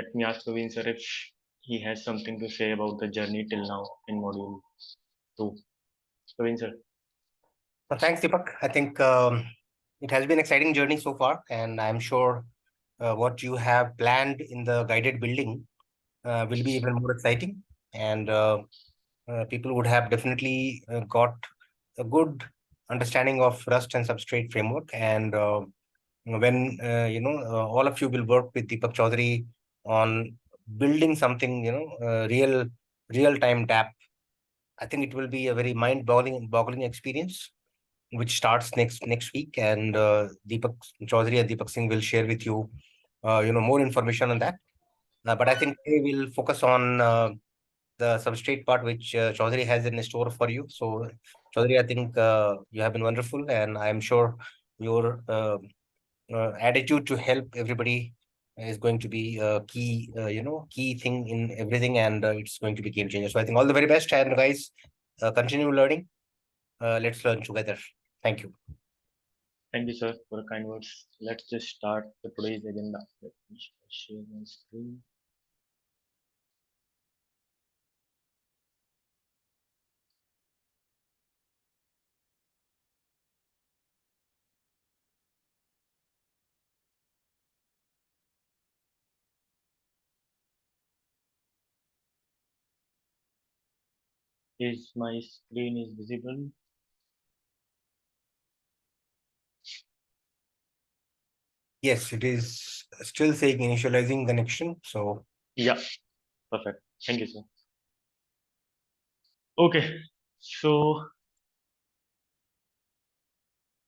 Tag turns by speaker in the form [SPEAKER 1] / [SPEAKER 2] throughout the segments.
[SPEAKER 1] let me ask Praveen sir if he has something to say about the journey till now in module 2. Praveen sir.
[SPEAKER 2] Thanks, Deepak. I think it has been an exciting journey so far, and I'm sure what you have planned in the guided building will be even more exciting. And people would have definitely got a good understanding of Rust and Substrate framework. And when all of you will work with Deepak Chaudhary on building something, real time DApp, I think it will be a very mind-boggling experience, which starts next week. And Deepak Chaudhary and Deepak Singh will share with you, more information on that. But I think they will focus on the substrate part, which Chaudhary has in store for you. So, Chaudhary, I think you have been wonderful, and I'm sure your attitude to help everybody is going to be a key thing in everything, and it's going to be game changer. So, I think all the very best, and guys, continue learning. Let's learn together. Thank you.
[SPEAKER 1] Thank you, sir, for the kind words. Let's just start the today's agenda. Let me share my screen. Is my screen is visible?
[SPEAKER 2] Yes, it is still saying initializing connection. So
[SPEAKER 1] Yeah, perfect. Thank you, sir. Okay, so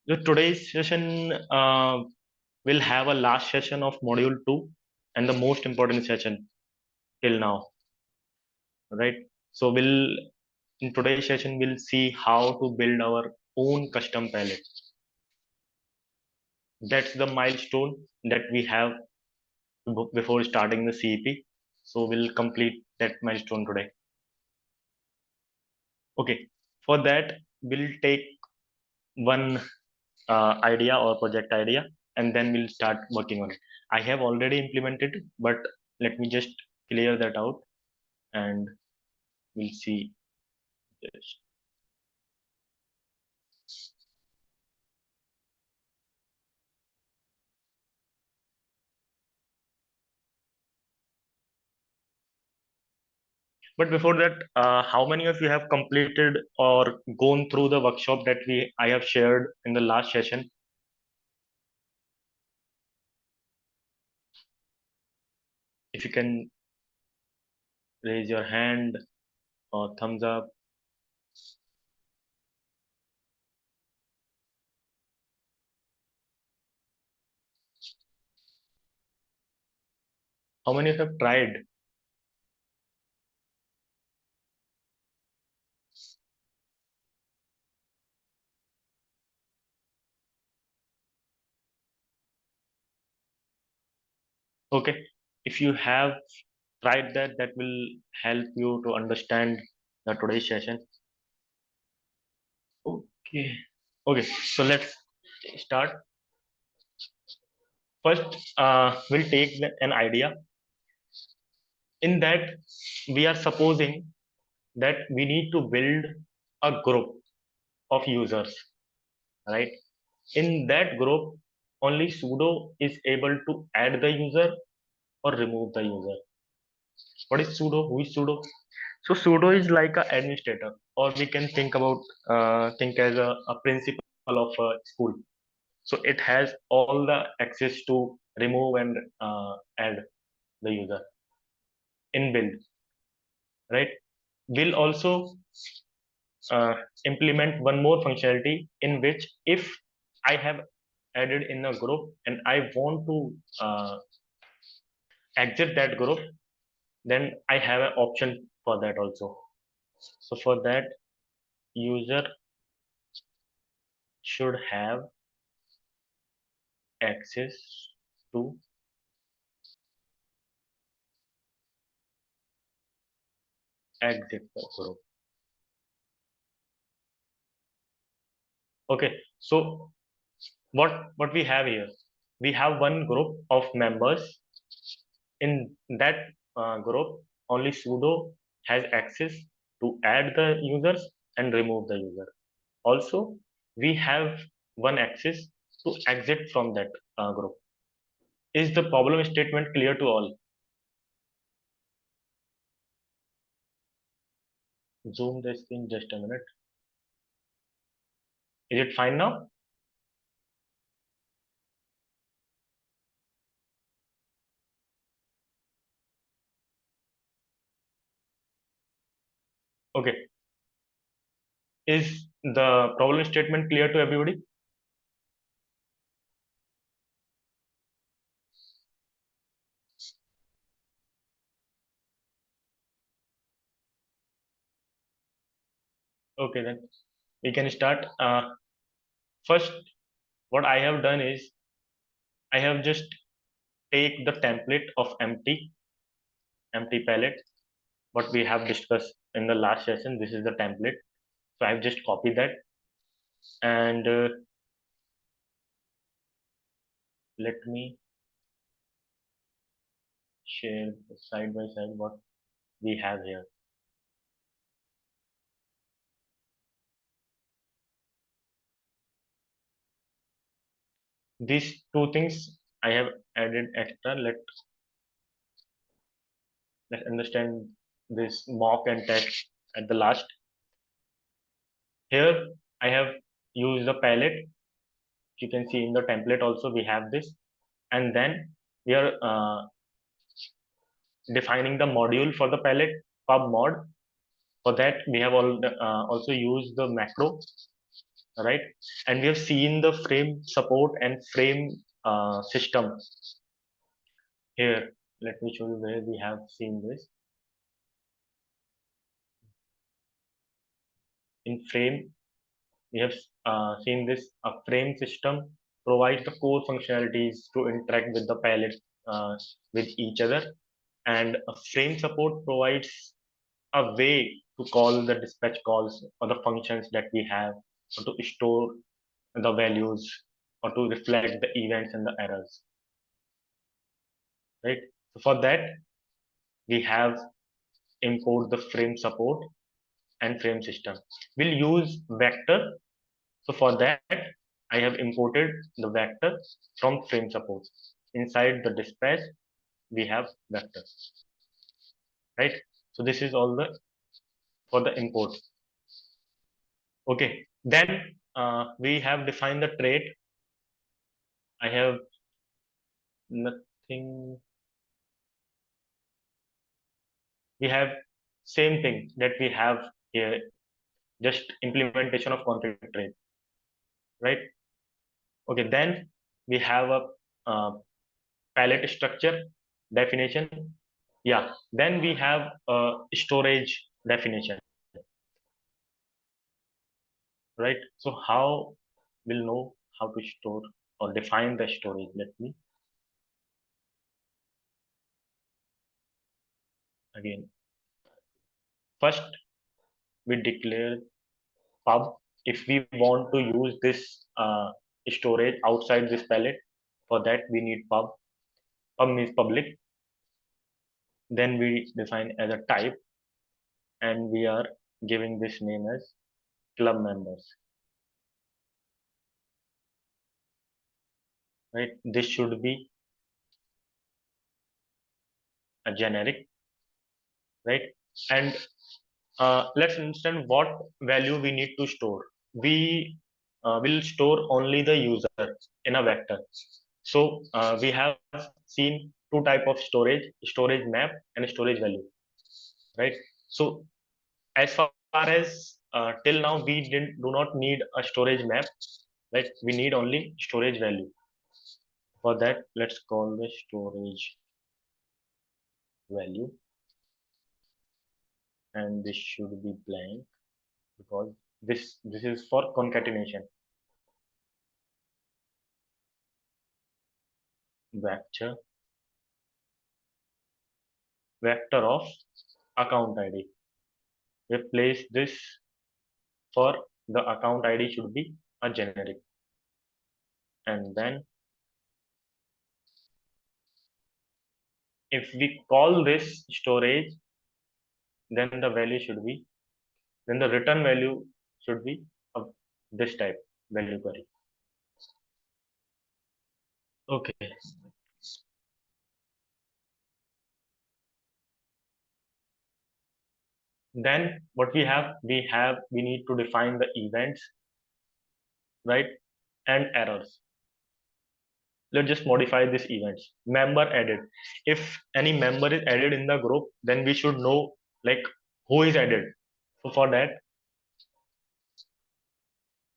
[SPEAKER 1] the today's session will have a last session of module 2 and the most important session till now, right? So in today's session we'll see how to build our own custom palette. That's the milestone that we have before starting the CEP. So we'll complete that milestone today. Okay, for that we'll take one idea or project idea, and then we'll start working on it. I have already implemented, but let me just clear that out and we'll see this. But before that, how many of you have completed or gone through the workshop that I have shared in the last session? If you can raise your hand or thumbs up. How many of you have tried? Okay, if you have tried that, that will help you to understand the today's session. Okay, okay, so let's start. First, we'll take an idea. In that, we are supposing that we need to build a group of users, right? In that group, only sudo is able to add the user or remove the user. What is sudo? Who is sudo? So sudo is like an administrator, or we can think as a principal of a school. So it has all the access to remove and add the user in build, right? We'll also implement one more functionality in which if I have added in a group and I want to exit that group, then I have an option for that also. So for that, user should have access to exit the group. Okay, so what we have here, we have one group of members In that group, only sudo has access to add the users and remove the user. Also, we have one access to exit from that group. Is the problem statement clear to all? Zoom the screen just a minute. Is it fine now? Okay. Is the problem statement clear to everybody? Okay, then we can start. First, what I have done is I have just take the template of empty palette, what we have discussed in the last session. This is the template. So I've just copied that, and let me share side by side what we have here. These two things I have added extra. Let's understand this mock and test at the last. Here I have used the palette. You can see in the template also we have this, and then we are defining the module for the palette pub mod. For that we have also used the macro, right? And we have seen the frame support and frame system here. Let me show you where we have seen this. In frame, we have seen this frame system provides the core functionalities to interact with the palette with each other, and a frame support provides a way to call the dispatch calls or the functions that we have, or to store the values, or to reflect the events and the errors, right? So for that we have import the frame support and frame system. We'll use vector. So for that I have imported the vector from frame support. Inside the dispatch we have vector, right? So this is all the for the import. Okay, then we have defined the trait. I have nothing. We have same thing that we have here, just implementation of conflict trait, right? Okay, then we have a uh, palette structure definition. Yeah, then we have a storage definition, right? So how we'll know how to store or define the storage? Let me again. First, we declare pub. If we want to use this storage outside this palette, for that we need pub. Pub means public. Then we define as a type, and we are giving this name as club members, right? This should be a generic, right? And let's understand what value we need to store. We will store only the user in a vector. So we have seen two type of storage map and storage value, right? So as far as till now we do not need a storage map, right? We need only storage value. For that, let's call the storage value, and this should be blank because this is for concatenation. Vector of account ID. Replace this for the account ID should be a generic, and then if we call this storage, then the value should be, then the return value should be of this type value query. Okay. Then what we need to define the events, right, and errors. Let's just modify these events. Member added. If any member is added in the group, then we should know like who is added. So for that,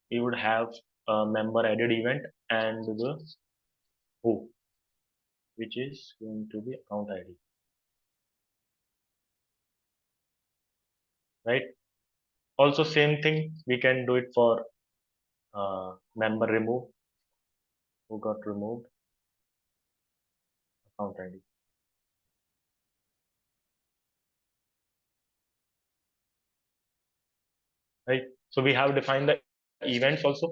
[SPEAKER 1] we would have a member added event and the who, which is going to be account ID, right? Also, same thing we can do it for member remove, who got removed, account ID, right? So we have defined the events also.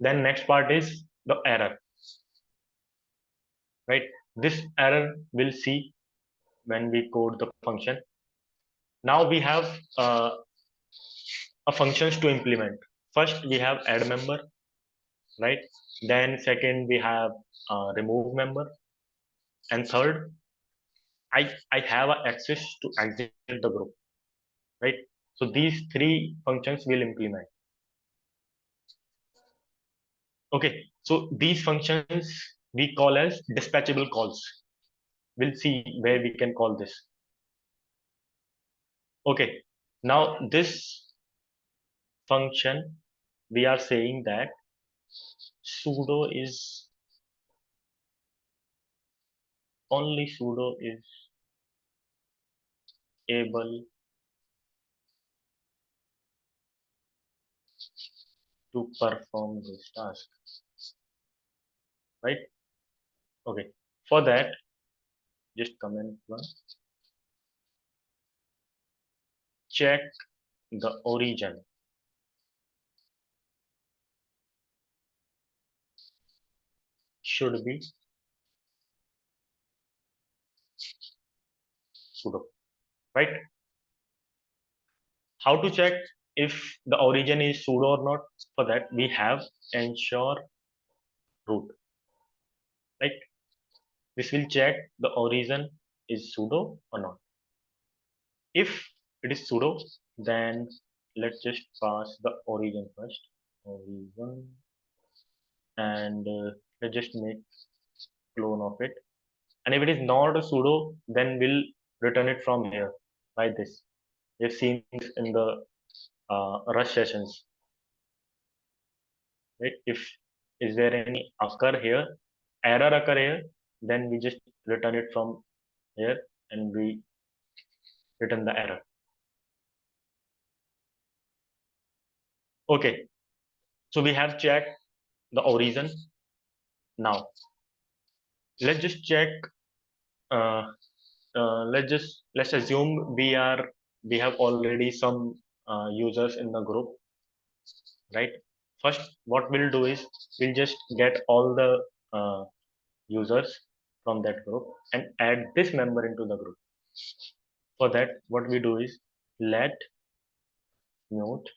[SPEAKER 1] Then next part is the error, right? This error we'll see when we code the function. Now we have a functions to implement. First we have add member, right? Then second we have remove member, and third I have access to exit the group, right? So these three functions will implement. Okay, so these functions we call as dispatchable calls. We'll see where we can call this. Okay, now this function we are saying that sudo is only sudo is able to perform this task, right? Okay, for that just comment one, check the origin should be sudo, right? How to check if the origin is sudo or not? For that we have ensure root, right? This will check the origin is sudo or not. If it is sudo, then let's just pass the origin first, origin, and let's just make clone of it. And if it is not a sudo, then we'll return it from here by this. We've seen this in the rush sessions, right? If is there any occur here, error occur here, then we just return it from here and we return the error. Okay, so we have checked the origin. Now let's just check, uh, let's assume we have already some users in the group, right? First what we'll do is we'll just get all the uh, users from that group and add this member into the group. For that what we do is let mute,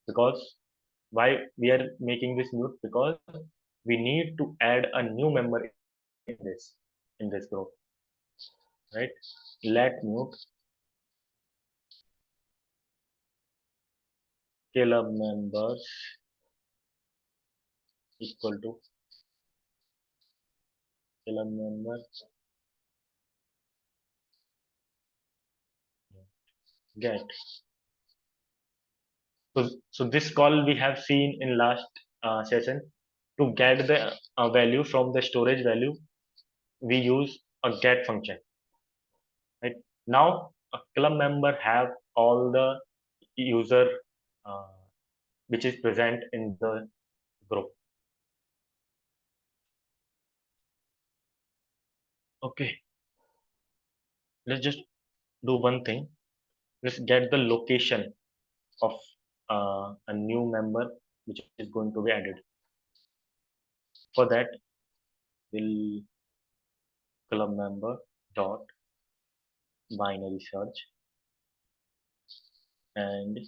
[SPEAKER 1] because why we are making this mute, because we need to add a new member in this group, right? Let mute scale members equal to scale members get. So this call we have seen in last session. To get the value from the storage value, we use a get function, right? Now a club member have all the user uh, which is present in the group. Okay, let's just do one thing. Let's get the location of a new member which is going to be added. For that, we'll club member dot binary search, and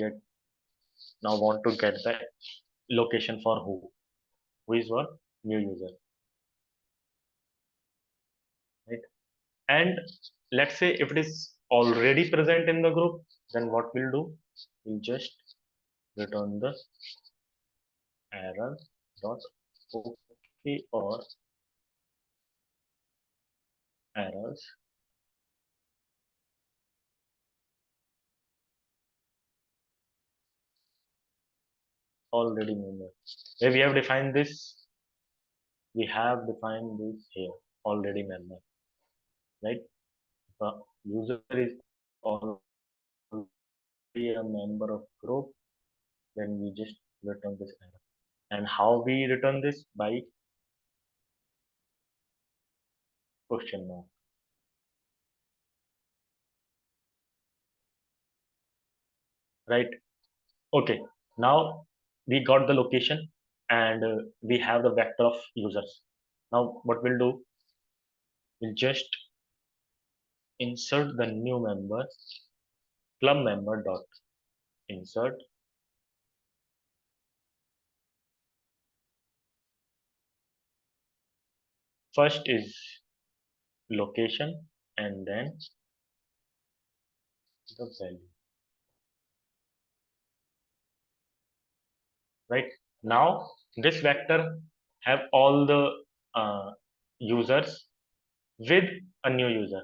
[SPEAKER 1] yet now want to get the location for who is what new user, right? And let's say if it is already present in the group, then what we'll do, we'll just return the error dot okay or errors already member. Where we have defined this, we have defined this here already member, right? The user is already a member of group, then we just return this error. And how we return this? By question mark, right? Okay, now we got the location and we have the vector of users. Now what we'll do, we'll just insert the new member, club member dot insert. First is location and then the value, right? Now this vector have all the users with a new user,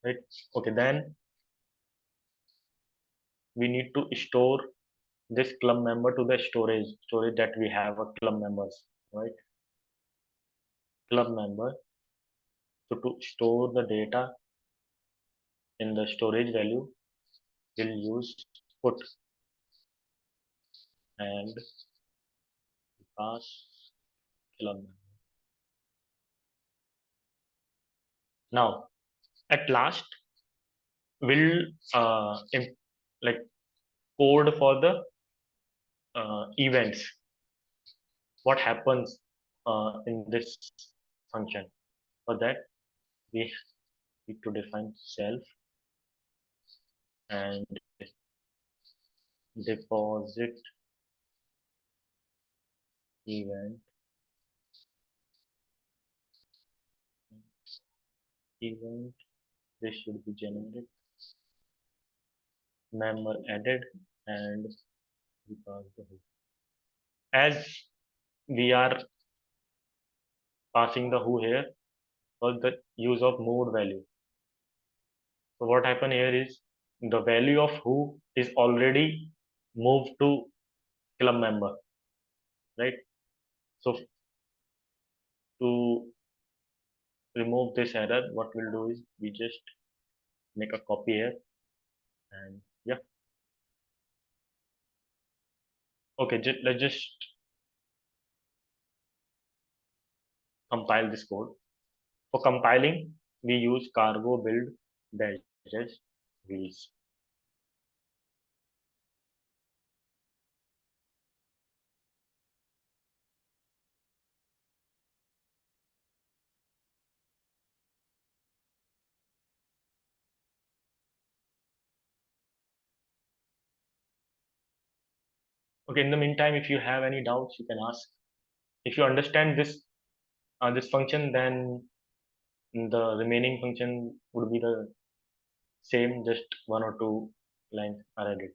[SPEAKER 1] right? Okay, then we need to store this club member to the storage that we have a club members, right? Club member. So to store the data in the storage value, we'll use put and pass club member. Now at last we'll like code for the events. What happens in this function? For that we need to define self and deposit event event. This should be generic member added and we pass the who. As we are passing the who here for the use of moved value. So what happened here is the value of who is already moved to club member, right? So to remove this error, what we'll do is we just make a copy here and yeah. Okay, let's just compile this code. For compiling, we use cargo build dash wheels. Okay, in the meantime, if you have any doubts, you can ask. If you understand this function, then the remaining function would be the same, just one or two lines are added.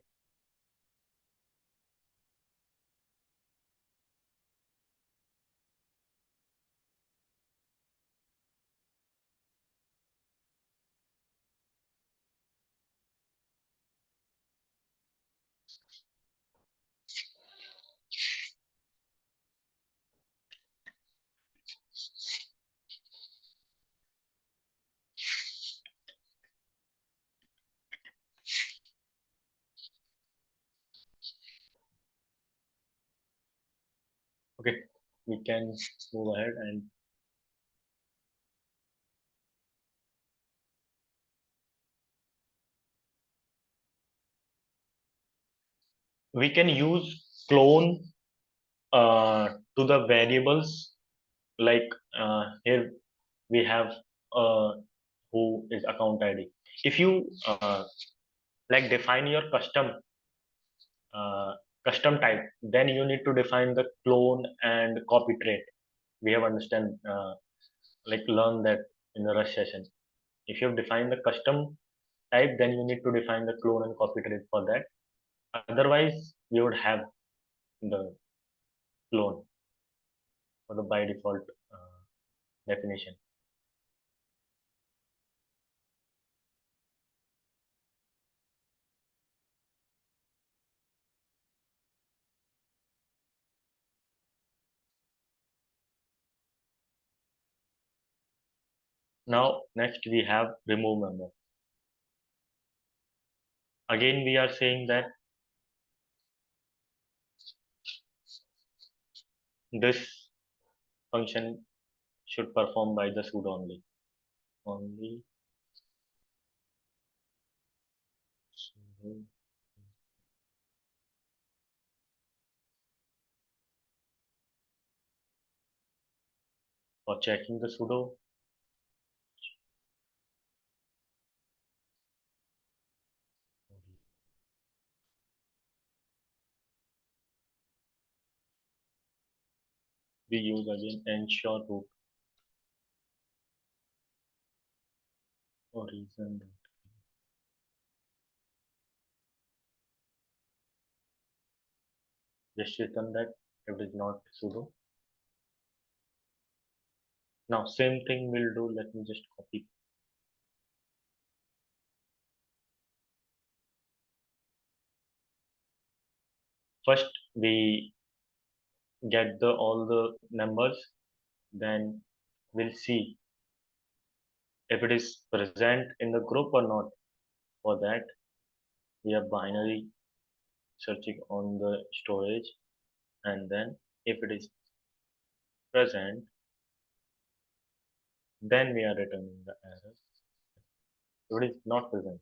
[SPEAKER 1] Okay, we can move ahead and we can use clone to the variables like here we have who is account ID. If you like define your uh, custom type, then you need to define the clone and copy trait. We have understand like learn that in the rush session. If you have defined the custom type, then you need to define the clone and copy trait for that. Otherwise, we would have the clone for the by default definition. Now, next we have remove member. Again, we are saying that this function should perform by the sudo only. Only sudo for checking the sudo. We use again ensure root for reason. Just return that if it is not sudo. Now same thing we'll do. Let me just copy. First we get the all the numbers, then we'll see if it is present in the group or not. For that, we are binary searching on the storage, and then if it is present, then we are returning the error. If it is not present,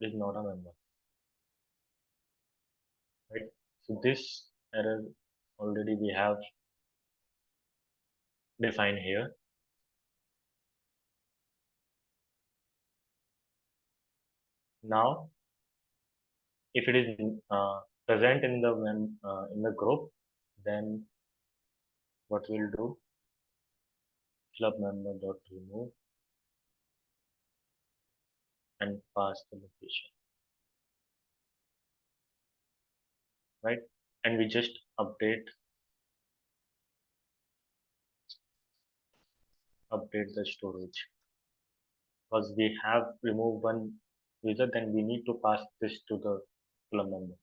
[SPEAKER 1] it is not a member, right? So this error already we have defined here. Now, if it is present in the group, then what we'll do, club member dot remove and pass the location, right? And we just update the storage, because we have removed one user, then we need to pass this to the club member,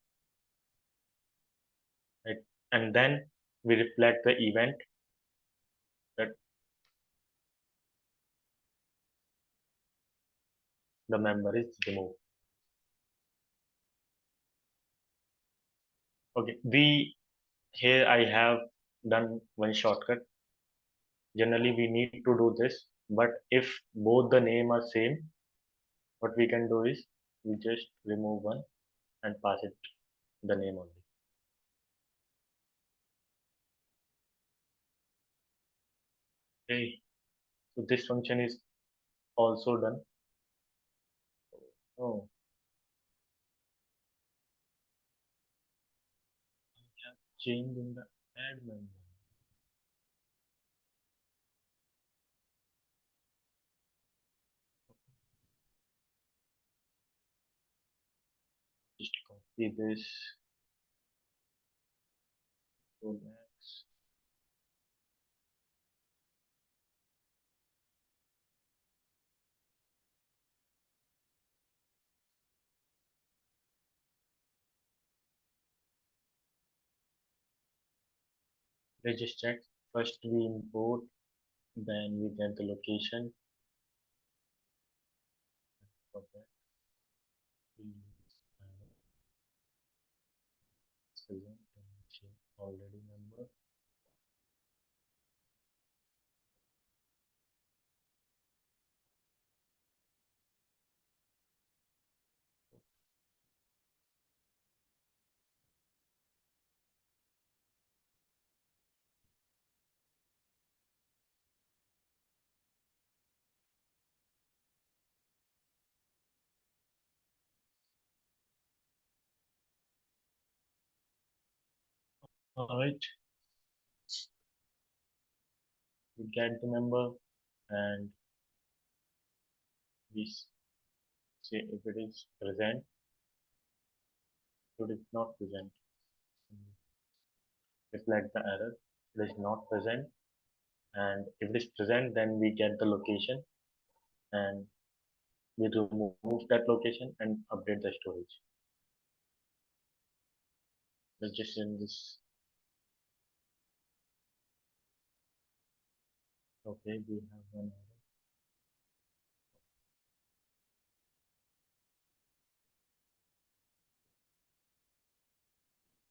[SPEAKER 1] right? And then we reflect the event that the member is removed. Okay, we here I have done one shortcut. Generally, we need to do this, but if both the name are same, what we can do is we just remove one and pass it the name only. Okay, so this function is also done. Oh, I have changed in the add member. Just copy this. Go next. Let's just check. First we import, then we get the location. For that, we present already member. All right, we get the member and we say if it is present, if it is not present, reflect the error. It is not present, and if it is present, then we get the location and we remove that location and update the storage. Let's just run this. Okay, we have one error.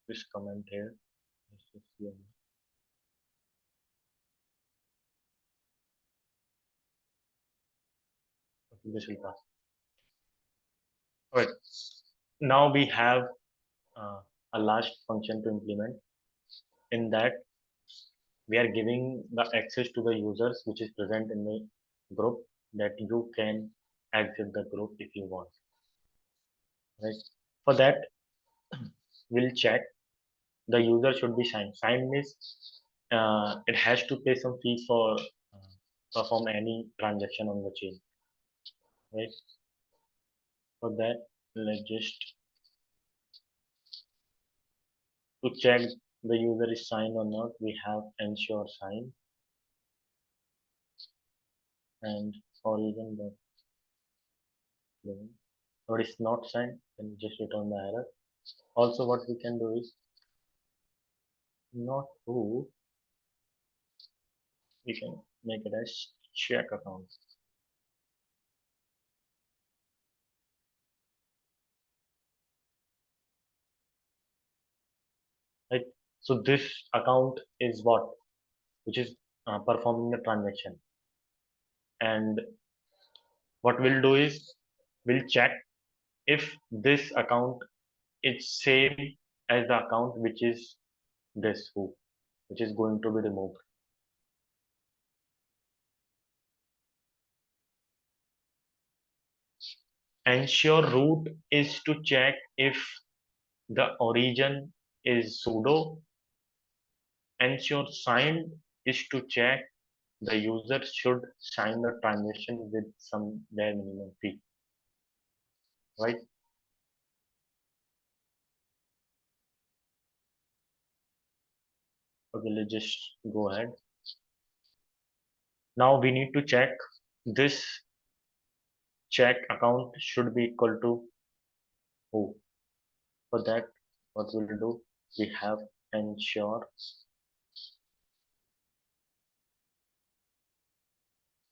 [SPEAKER 1] This comment here. Let's just see. Okay, this will pass. All right. Now we have uh, a last function to implement. In that, we are giving the access to the users which is present in the group, that you can exit the group if you want. Right. For that, we'll check the user should be signed. Signed means it has to pay some fee for perform any transaction on the chain. Right. For that, let's just to check the user is signed or not, we have ensure sign and origin dot claim. Or it's not signed, then just return the error. Also, what we can do is not who, we can make it as check account. Right. So this account is what, which is performing the transaction, and what we'll do is we'll check if this account is same as the account which is this who, which is going to be removed. Ensure root is to check if the origin is sudo. Ensure signed is to check the user should sign the transaction with some bare minimum fee. Right. Okay, let's just go ahead. Now we need to check this check account should be equal to who. For that, what we'll do, we have ensure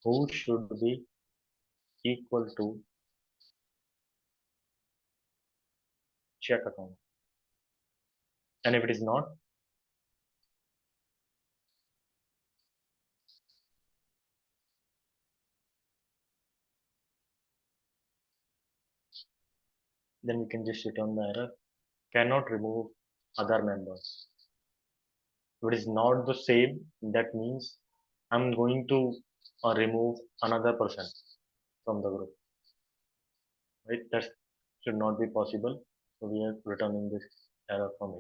[SPEAKER 1] who should be equal to check account. And if it is not, then we can just return the error. Cannot remove other members. If it is not the same, that means I'm going to remove another person from the group. Right? That should not be possible. So we are returning this error from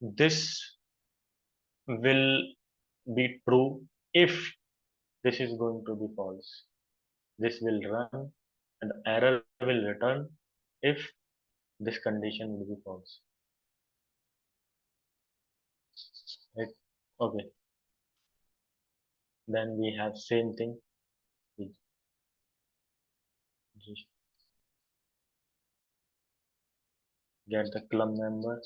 [SPEAKER 1] here. This will be true if this is going to be false. This will run and the error will return if this condition will be false. Right? Okay. Then we have same thing. We just get the club member.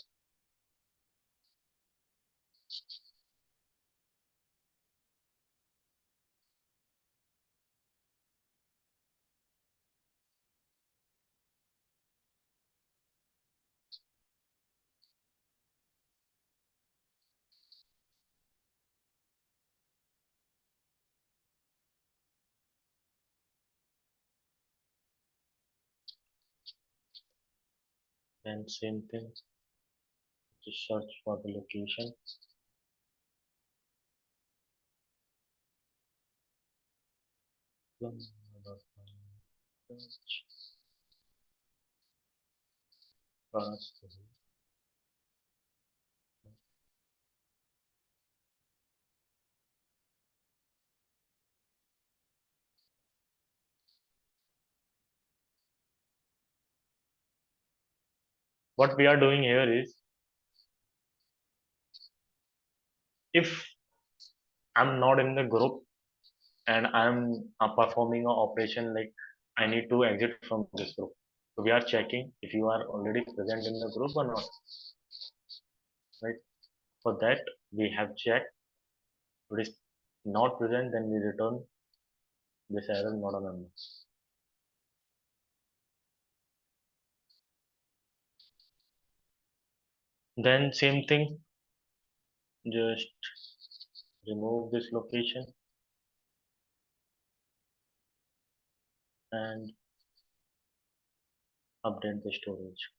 [SPEAKER 1] Then same thing. Just search for the location. Club member. Search. Pass. What we are doing here is, if I'm not in the group and I'm performing an operation like I need to exit from this group. So we are checking if you are already present in the group or not, right? For that, we have checked. If it is not present, then we return this error not a member. Then same thing, just remove this location and update the storage.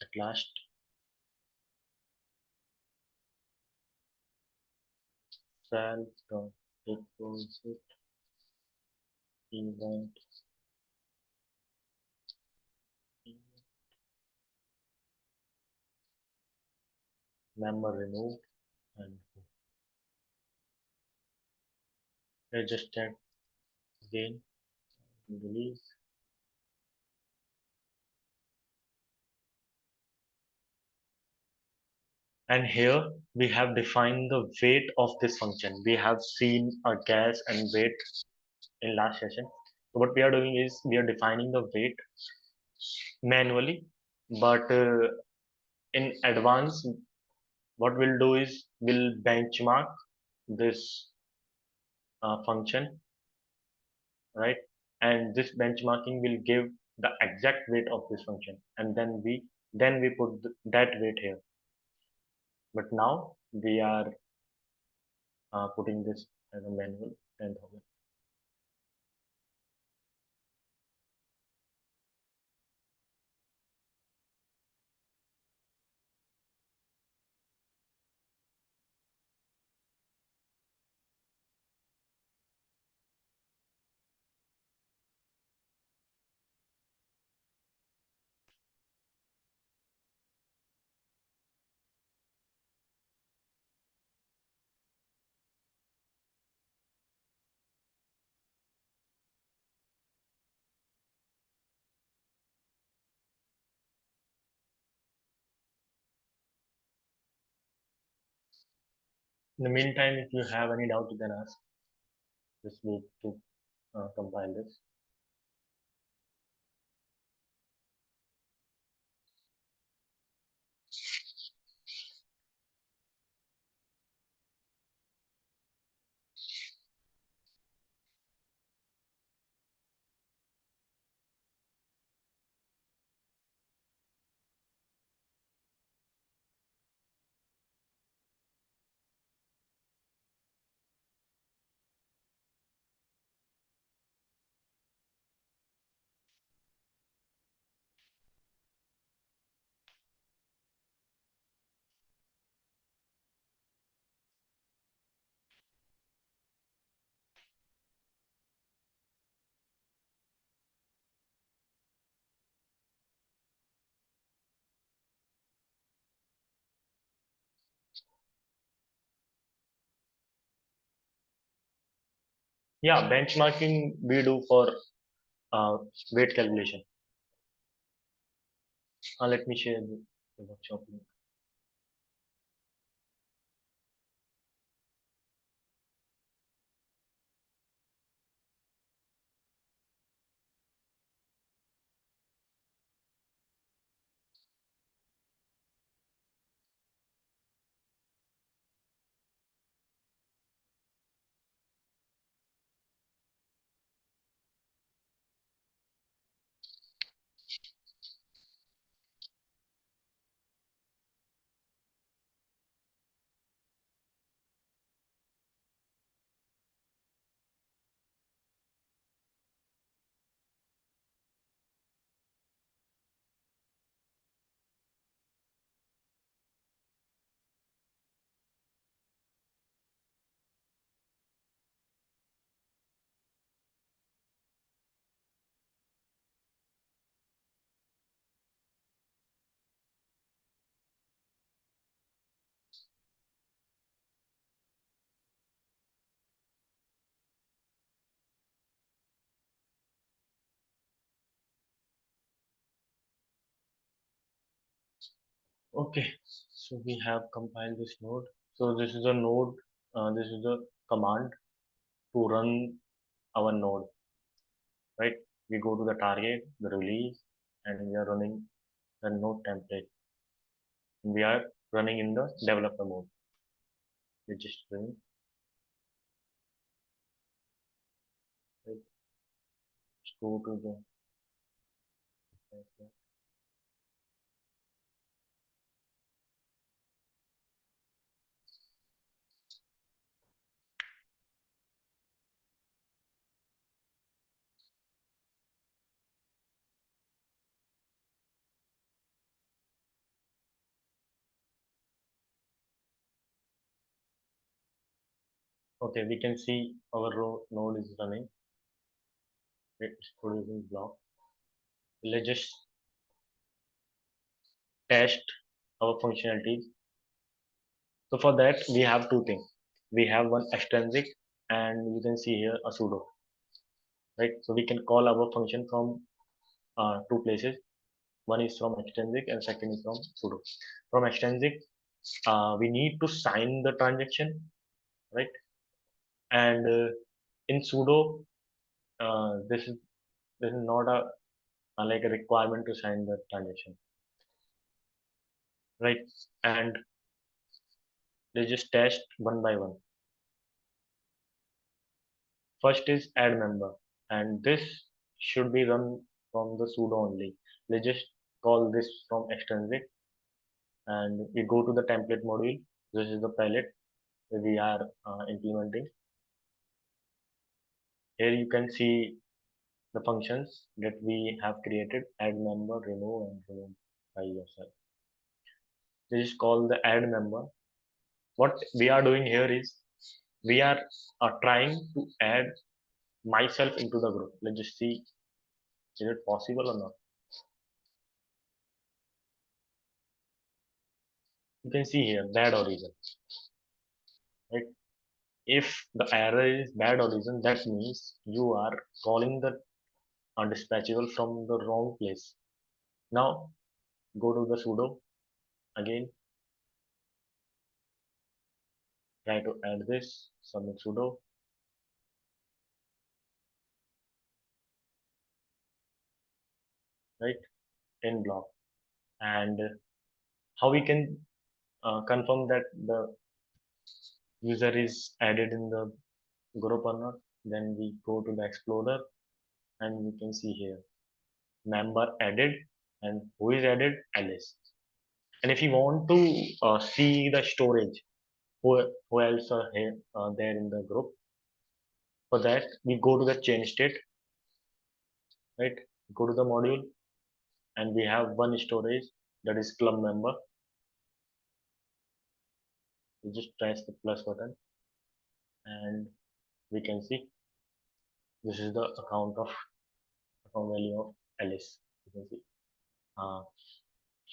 [SPEAKER 1] At last, self.deposit event member removed, and let's just check again, release. And here we have defined the weight of this function. We have seen a gas and weight in last session. So what we are doing is we are defining the weight manually, but in advance, what we'll do is we'll benchmark this function, right? And this benchmarking will give the exact weight of this function, and then we put that weight here. But now we are putting this as a manual 10,000. In the meantime, if you have any doubt, you can ask. Just wait to compile this. Yeah, benchmarking we do for uh, weight calculation. Let me share the workshop link. Okay, so we have compiled this node. So this is a node, this is the command to run our node, right? We go to the target, the release, and we are running the node template. We are running in the developer mode. We just run, right? Just go to the okay, we can see our node is running. It's producing block. Let's just test our functionalities. So for that, we have two things. We have one extrinsic, and you can see here a pseudo, right? So we can call our function from two places. One is from extrinsic, and second is from pseudo. From extrinsic, we need to sign the transaction, right? And in pseudo, this is not a like a requirement to sign the transaction, right? And they just test one by one. First is add member, and this should be run from the pseudo only. Let's just call this from extrinsic, and we go to the template module. This is the palette we are implementing. Here you can see the functions that we have created: add member, remove, and remove by yourself. This is called the add member. What we are doing here is we are trying to add myself into the group. Let's just see, is it possible or not? You can see here bad origin, right? If the error is bad origin, that means you are calling the undispatchable from the wrong place. Now go to the sudo again, try to add this, submit sudo, right, in block. And how we can confirm that the user is added in the group or not? Then we go to the explorer, and we can see here member added, and who is added? Alice. And if you want to see the storage, who else are here there in the group, for that we go to the change state, right? Go to the module, and we have one storage, that is club member. We just press the plus button, and we can see this is the account value of Alice. You can see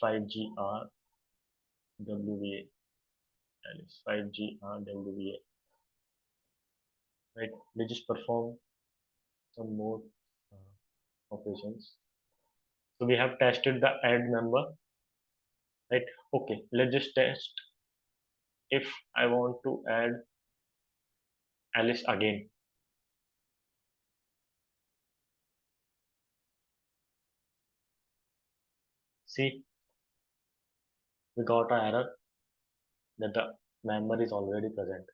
[SPEAKER 1] 5GR WVA Alice, 5GR WVA, right? We just perform some more operations. So we have tested the add member, right? Okay, let's just test if I want to add Alice again. See, we got an error that the member is already present.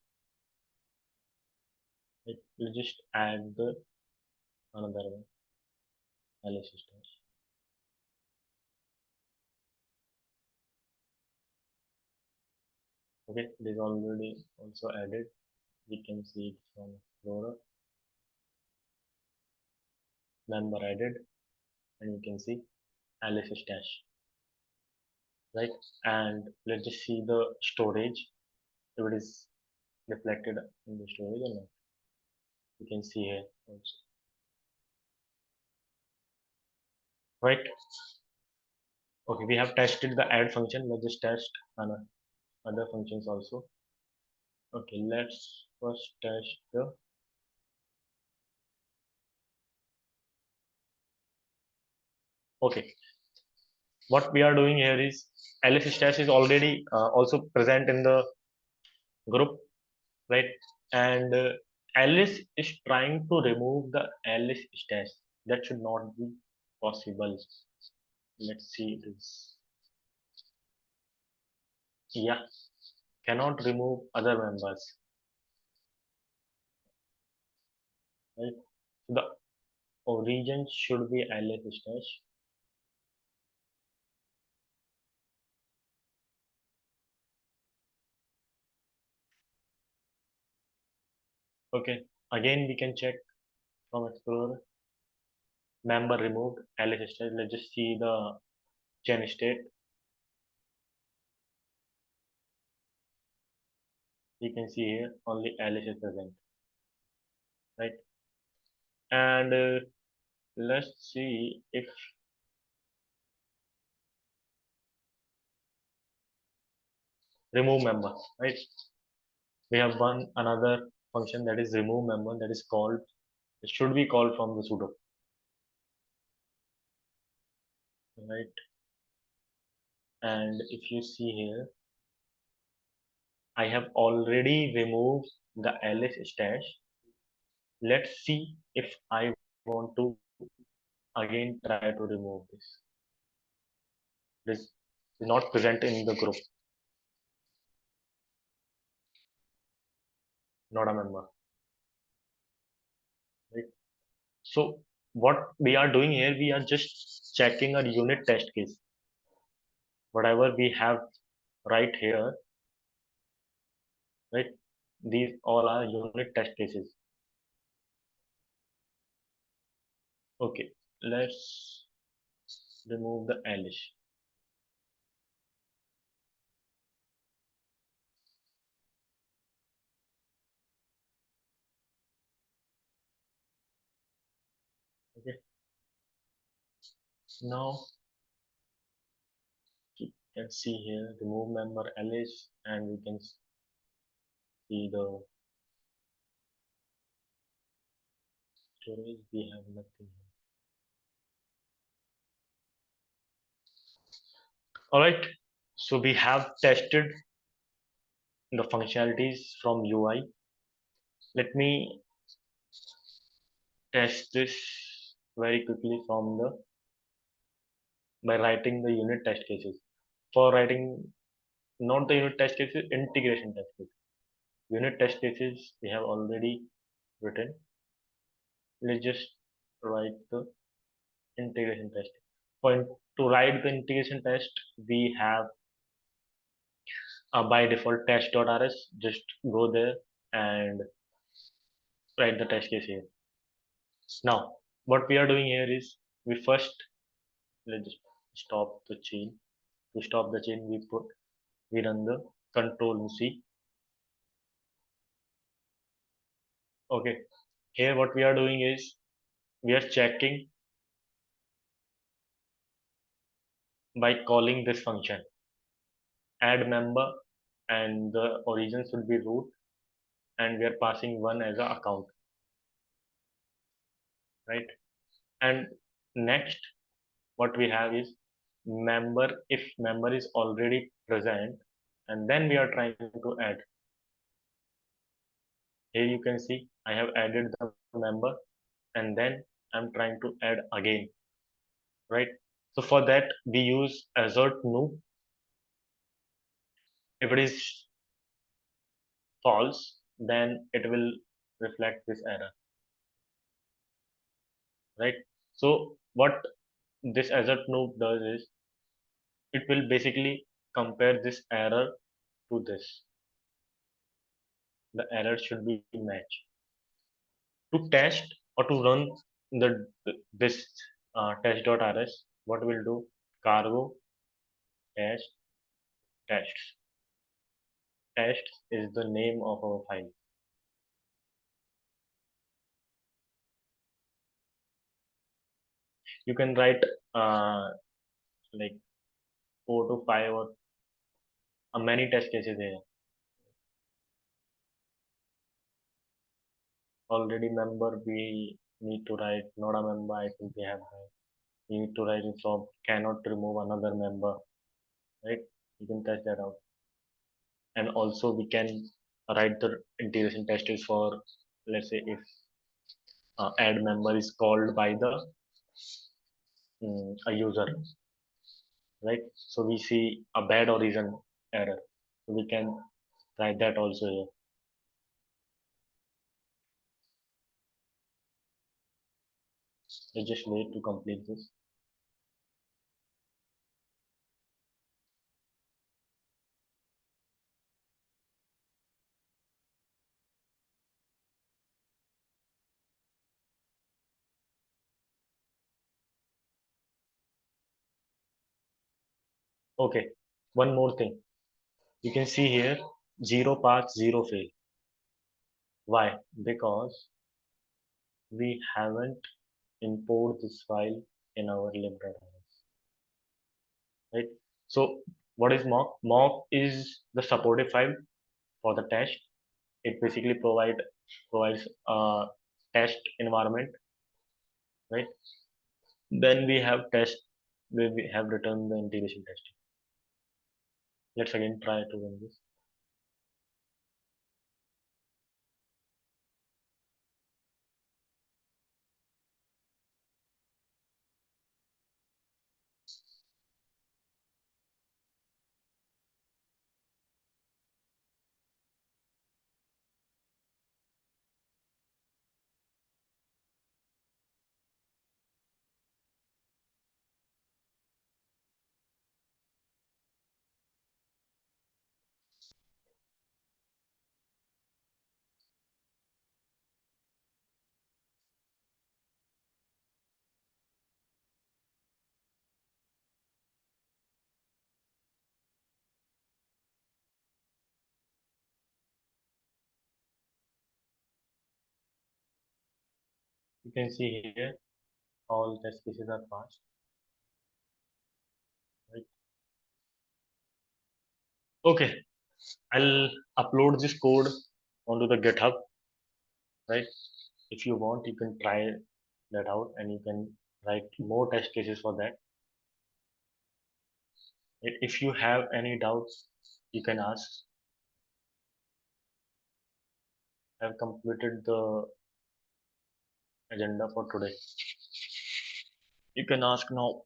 [SPEAKER 1] Right? We'll just add the another one, Alice instance. Okay, it is already also added. We can see it from Explorer, member added, and you can see Alice stash, right? And let's just see the storage, if it is reflected in the storage or not. You can see here also, right? Okay, we have tested the add function. Let's just test other functions also. Okay, let's first test the. Okay, what we are doing here is ls stash is already also present in the group, right? And alice is trying to remove the alice stash. That should not be possible. Let's see this. Yeah, cannot remove other members, right? So the origin should be alice stash. Okay, again we can check from explorer. Member removed, alice stash. Let's just see the chain state. You can see here only alice is present, right? And let's see if remove member, right? We have one another function that is remove member, that is called, it should be called from the sudo, right? And if you see here, I have already removed the ls stash. Let's see if I want to again try to remove this. This is not present in the group, not a member, right? So what we are doing here, we are just checking a unit test case. Whatever we have right here, right? These all are unit test cases. Okay, let's remove the Alice. Okay, now you can see here remove member Alice, and we can see the storage. We have nothing. All right, so we have tested the functionalities from UI. Let me test this very quickly from the by writing the unit test cases. For writing not the unit test cases, integration test cases. Unit test cases we have already written. Let's just write the integration test. To write the integration test, we have by default test.rs. Just go there and write the test case here. Now, what we are doing here is we first let's just stop the chain. To stop the chain, we run the control C. Okay. Here, what we are doing is we are checking by calling this function add member, and the origin should be root, and we are passing one as an account, right? And next what we have is member, if member is already present, and then we are trying to add. Here you can see I have added the member, and then I'm trying to add again, right? So for that we use assert new. If it is false, then it will reflect this error, right? So what this assert new does is it will basically compare this error to this. The error should be matched. To test or to run the this test.rs, what we'll do, cargo test tests. Test is the name of our file. You can write like 4 to 5 or many test cases here. Already member we need to write, not a member I think we have. You need to write in from cannot remove another member, right? You can test that out. And also we can write the integration testers for, let's say, if add member is called by the a user, right? So we see a bad origin error. So we can write that also here. I just wait to complete this. Okay, one more thing. You can see here 0 pass, 0 fail. Why? Because we haven't imported this file in our lib database, right? So what is mock? Mock is the supported file for the test. It basically provides a test environment, right? Then we have test where we have written the integration testing. Let's again try to run this. You can see here all test cases are passed, right? Okay, I'll upload this code onto the GitHub, right? If you want, you can try that out and you can write more test cases for that. If you have any doubts, you can ask. I've completed the agenda for today. You can ask now.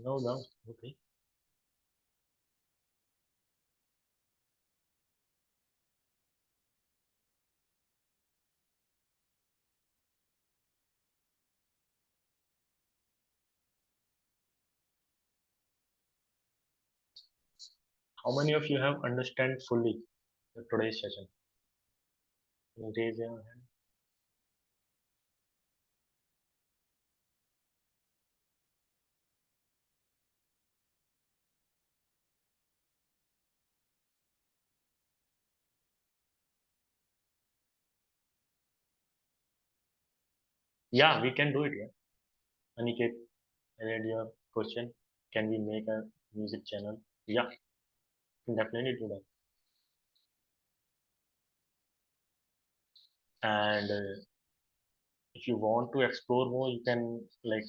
[SPEAKER 1] No doubt. Okay. How many of you have understand fully today's session? Can you raise your hand? Yeah, we can do it. Yeah. Aniket, I read your question. Can we make a music channel? Yeah, can definitely do that. And if you want to explore more, you can like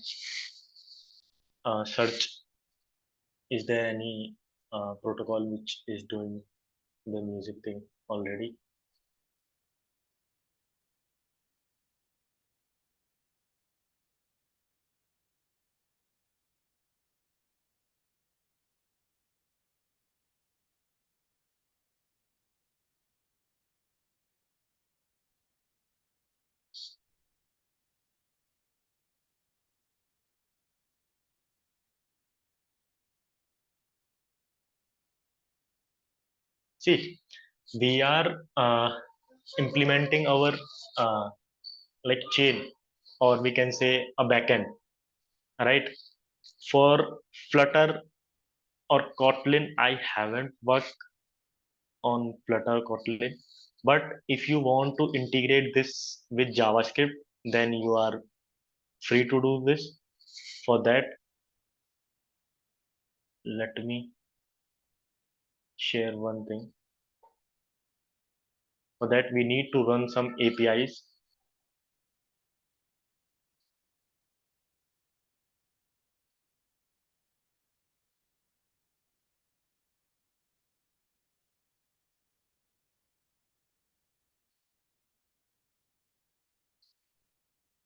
[SPEAKER 1] search. Is there any protocol which is doing the music thing already? See, we are implementing our uh, like chain, or we can say a backend, right? For Flutter or Kotlin, I haven't worked on Flutter Kotlin. But if you want to integrate this with JavaScript, then you are free to do this. For that, let me share one thing. For that, we need to run some APIs.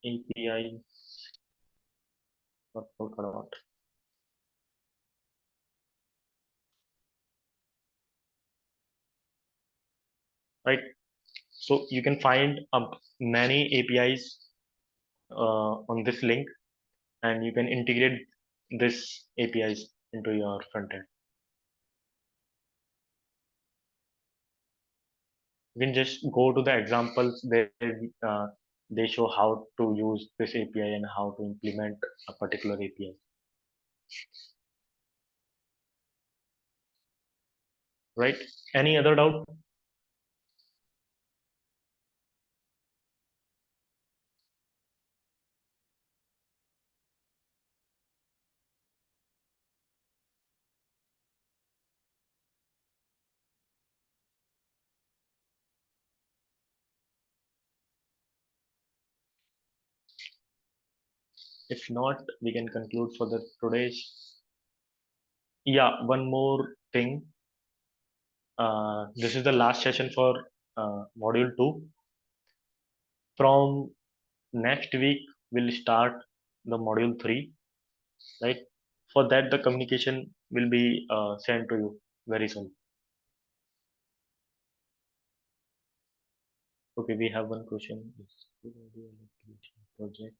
[SPEAKER 1] API Polkadot. Right. So you can find many APIs on this link, and you can integrate this APIs into your front end. You can just go to the examples where they show how to use this API and how to implement a particular API. Right? Any other doubt? If not, we can conclude for the today's. Yeah, one more thing. This is the last session for module 2. From next week, we'll start the module 3, right? For that, the communication will be sent to you very soon. Okay, we have one question. Project.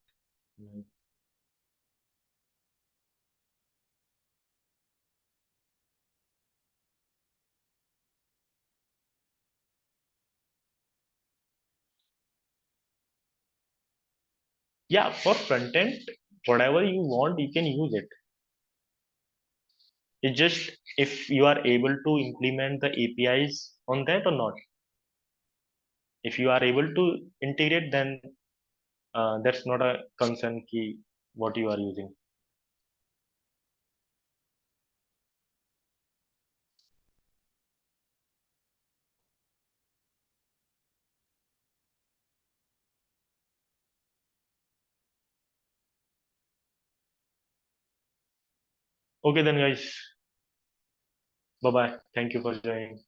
[SPEAKER 1] Yeah, for front end, whatever you want, you can use it. It's just if you are able to implement the APIs on that or not. If you are able to integrate, then that's not a concern key what you are using. Okay then guys. Bye bye. Thank you for joining.